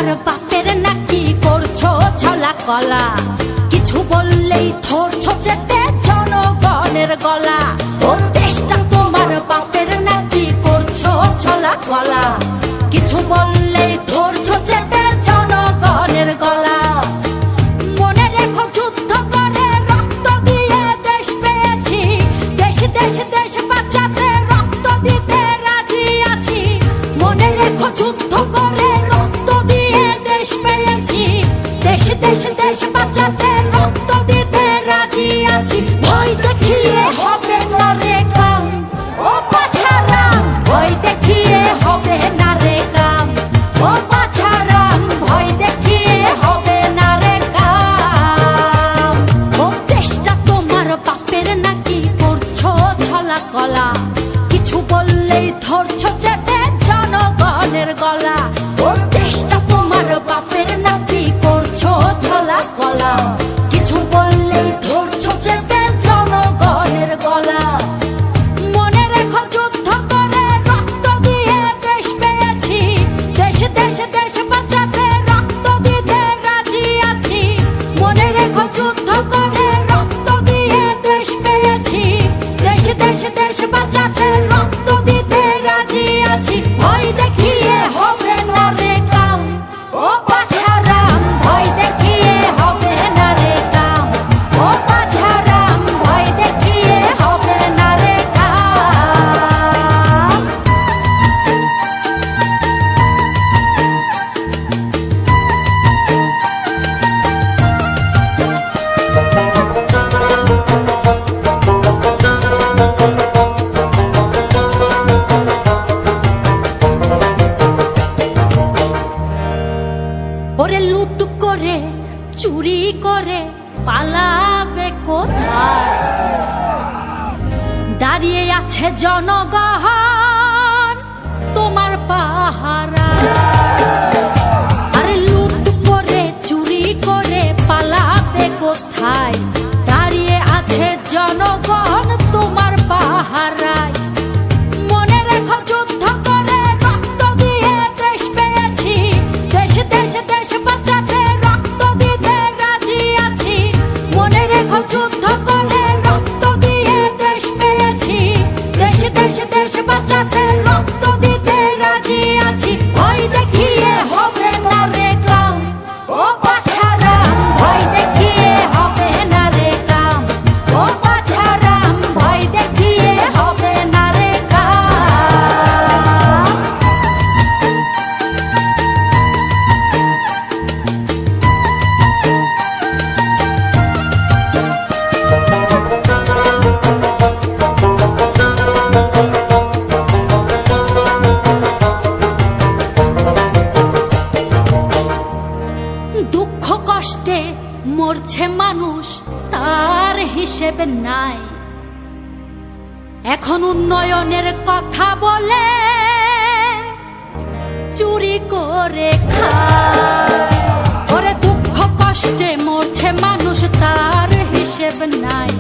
তোমার বাপের নাকি করছো ছলা কলা, কিছু বললেই ধরছো যেতে জনগণের গলা। ও দেশটা তোমার বাপের নাকি করছো ছলা কলা, কিছু বললেই ধরছো যেতে জনগণের গলা। মনে রেখো যুদ্ধ করে রক্ত দিয়ে দেশ পেয়েছি, দেশ দেশ দেশ বাঁচাতে রক্ত দিতে রাজি আছি। মনে রেখো যুদ্ধ করে রক্ত দিয়ে দেশ পেয়েছি, দেশ দেশ দেশ বাঁচাতে রক্ত দিতে রাজি আছি। ভয় দেখিয়ে হবে না রে কাম, ও বাছারাম ভয় দেখিয়ে হবে না রে কাম, ও বাছারাম ভয় দেখিয়ে হবে না রে কাম। ও দেশটা তোমার বাপের নাকি করছো ছলা কলা, কিছু বললেই ধরছো চেপে জনগণের গলা। ও দেশটা তোমার বাপের নাকি করছো ছলা কলা, কিছু বললেই ধরছো চেপে জনগণের গলা। মনে রেখো যুদ্ধ করে রক্ত দিয়ে দেশ পেয়েছি, দেশ দেশ দেশ বাঁচাতে রক্ত দিতে রাজি আছি। মনে রেখো যুদ্ধ করে রক্ত দিয়ে দেশ পেয়েছি, দেশ দেশ দেশ বাঁচাতে রক্ত দিতে রাজি আছি। ভয় দেখিয়ে হবে না রে কাম, ও বাছারাম ভয় দেখিয়ে হবে না রে কাম, ও বাছারাম ভয় দেখিয়ে হবে না রে কাম। ওরে লুট করে চুরি করে পালাবে কোথায়, দাঁড়িয়ে আছে জনগণ তোমার পাহারা। আরে লুট করে চুরি করে পালাবে কোথায়, দাঁড়িয়ে আছে জনগণ তোমার পাহারায়। মনে রেখো যুদ্ধ করে রক্ত দিয়ে দেশ পেয়েছি, দেশ দেশ দেশ বাঁচাতে রক্ত দিতে রাজি আছি। মনে রেখো যুদ্ধ করে রক্ত দিয়ে দেশ পেয়েছি, দেশ দেশ দেশ বাঁচাতে রক্ত দিতে রাজি আছি। ভয় দেখিয়ে হবে না রে কাম, ও বাছারাম ভয় দেখিয়ে হবে না রে কাম, ও বাছারাম ভয় দেখিয়ে হবে না রে কাম। দুঃখ কষ্টে মরছে মানুষ তার হিসেব নাই, এখন উন্নয়নের কথা বলে চুরি করে খায়। ওরে দুঃখ কষ্টে মরছে মানুষ তার হিসেব নাই,